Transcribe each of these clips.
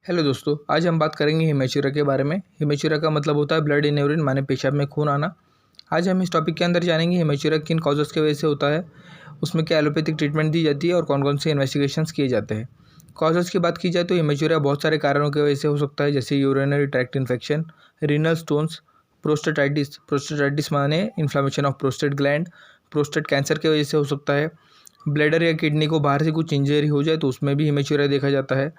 Hello दोस्तों, आज हम बात करेंगे हिमेचुरा के बारे में। हिमेचुरा का मतलब होता है ब्लड इन यूरिन, माने पेशाब में खून आना। आज हम इस टॉपिक के अंदर जानेंगे हिमेचुरा किन कॉजेज़ की वजह से होता है, उसमें क्या एलोपैथिक ट्रीटमेंट दी जाती है और कौन कौन से इन्वेस्टिगेशंस किए जाते हैं। कॉजेज़ की बात की जाए तो हिमेचुरा बहुत सारे कारणों की वजह से हो सकता है, जैसे urinary tract infection, renal stones, prostatitis. Prostatitis माने inflammation of prostate gland, prostate cancer की वजह से हो सकता है। ब्लैडर या किडनी को बाहर से कुछ इंजरी हो जाए तो उसमें भी हिमेचुरा देखा जाता है।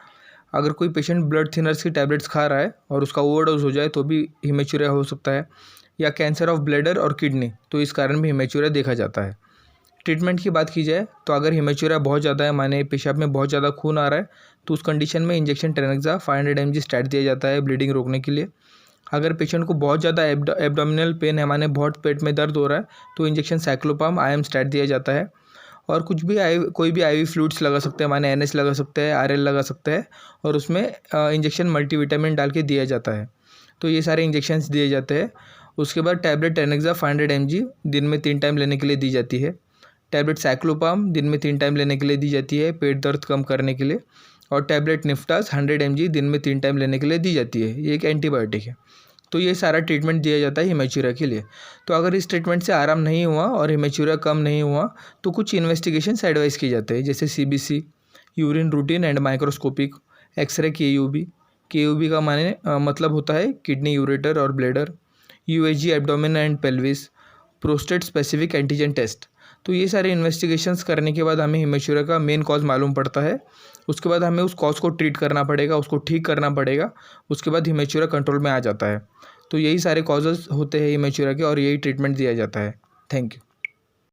अगर कोई पेशेंट ब्लड थिनर्स की टैबलेट्स खा रहा है और उसका ओवरडोज हो जाए तो भी हिमेचुरिया हो सकता है, या कैंसर ऑफ ब्लैडर और किडनी, तो इस कारण भी हिमेचुरिया देखा जाता है। ट्रीटमेंट की बात की जाए तो अगर हिमेचुरिया बहुत ज़्यादा है, माने पेशाब में बहुत ज़्यादा खून आ रहा है, तो उस कंडीशन में इंजेक्शन टेनेक्सा 500 mg स्टैट दिया जाता है ब्लीडिंग रोकने के लिए। अगर पेशेंट को बहुत ज़्यादा एब्डोमिनल पेन है, माने बहुत पेट में दर्द हो रहा है, तो इंजेक्शन साइक्लोपाम IM स्टैट दिया जाता है। और कुछ भी कोई भी IV फ्लूइड्स लगा सकते हैं, माने NS लगा सकते हैं, RL लगा सकते हैं, और उसमें इंजेक्शन मल्टीविटामिन डाल के दिया जाता है। तो ये सारे इंजेक्शंस दिए जाते हैं। उसके बाद टैबलेट टेनेक्सा 500 mg दिन में 3 टाइम लेने के लिए दी जाती है। टैबलेट साइक्लोपाम दिन में 3 टाइम लेने के लिए दी जाती है पेट दर्द कम करने के लिए। और टैबलेट निफ्टास 100 mg दिन में 3 टाइम लेने के लिए दी जाती है। ये एक एंटीबायोटिक है। तो ये सारा ट्रीटमेंट दिया जाता है हिमेचुरिया के लिए। तो अगर इस ट्रीटमेंट से आराम नहीं हुआ और हिमेचुरिया कम नहीं हुआ तो कुछ इन्वेस्टिगेशंस एडवाइस की जाते हैं, जैसे CBC, urine routine and microscopic, x ray, KUB का माने मतलब होता है किडनी, यूरेटर और bladder, USG abdomen and pelvis, prostate specific antigen test. तो ये सारे इन्वेस्टिगेशंस करने के बाद हमें हिमेचुरिया का मेन कॉज मालूम पड़ता है। उसके बाद हमें उस कॉज को ट्रीट करना पड़ेगा, उसको ठीक करना पड़ेगा। उसके बाद हिमेचुरिया कंट्रोल में आ जाता है। तो यही सारे कॉजेज़ होते हैं हिमेचुरिया के और यही ट्रीटमेंट दिया जाता है। Thank you.